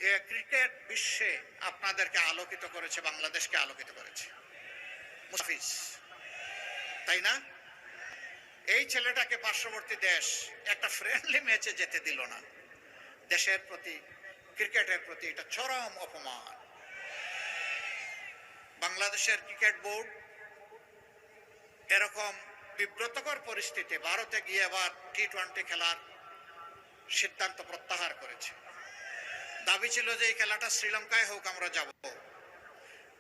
Cricket বিশ্বে আপনাদেরকে আলোকিত করেছে, বাংলাদেশকে আলোকিত করেছে মুস্তাফিজ, তাই না? এই ছেলেটাকে পার্শ্ববর্তী দেশ একটা ফ্রেন্ডলি ম্যাচে যেতে দিল না। দেশের প্রতি, ক্রিকেটের প্রতি এটা চরম অপমান। বাংলাদেশের ক্রিকেট বোর্ড এরকম বিব্রতকর পরিস্থিতি ভারতে গিয়ে আবার টি-20 খেলার সিদ্ধান্ত প্রত্যাহার করেছে। দাবি ছিল যে এই খেলাটা শ্রীলঙ্কায় হোক, আমরা যাব।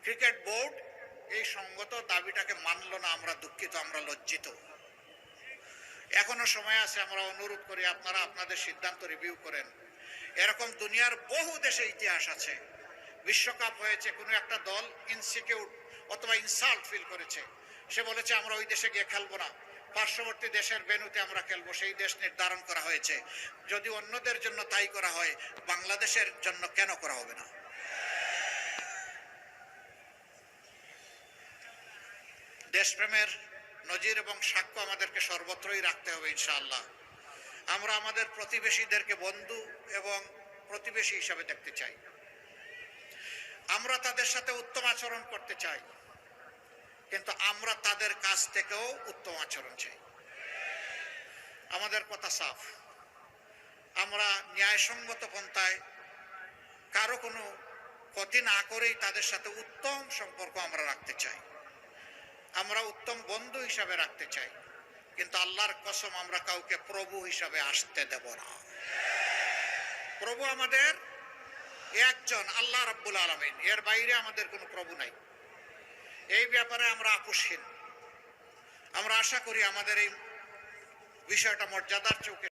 ক্রিকেট বোর্ড এই সঙ্গত দাবিটাকে মানল না। আমরা দুঃখিত, আমরা লজ্জিত। এখনো সময় আছে, আমরা অনুরোধ করি আপনারা আপনাদের সিদ্ধান্ত রিভিউ করেন। এরকম দুনিয়ার বহু দেশে ইতিহাস আছে, বিশ্বকাপ হয়েছে, কোনো একটা দল ইনসিকিউর অথবা ইনসাল্ট ফিল করেছে, সে বলেছে আমরা ওই দেশে গিয়ে খেলবো না, পার্শ্ববর্তী দেশের ভেন্যুতে আমরা খেলবো। সেই দেশ নির্ধারণ করা হয়েছে। যদি অন্যদের জন্য তাই করা হয়, বাংলাদেশের জন্য কেন করা হবে না? দেশপ্রেমের নজির এবং সাক্ষ্য আমাদেরকে সর্বত্রই রাখতে হবে ইনশাআল্লাহ। আমরা আমাদের প্রতিবেশীদেরকে বন্ধু এবং প্রতিবেশী হিসাবে দেখতে চাই। আমরা তাদের সাথে উত্তম আচরণ করতে চাই, কিন্তু আমরা তাদের কাছ থেকেও উত্তম আচরণ চাই। আমাদের কথা সাফ, আমরা ন্যায়সঙ্গত পন্থায় কারো কোনো ক্ষতি না করেই তাদের সাথে উত্তম সম্পর্ক আমরা রাখতে চাই। আমরা উত্তম বন্ধু হিসাবে রাখতে চাই, কিন্তু আল্লাহর কসম আমরা কাউকে প্রভু হিসাবে আসতে দেব না। প্রভু আমাদের একজন, আল্লাহ রাব্বুল আলামিন, এর বাইরে আমাদের কোনো প্রভু নাই। এই ব্যাপারে আমরা আপোষহীন। আমরা আশা করি আমাদের এই বিষয়টা মর্যাদার চৌকে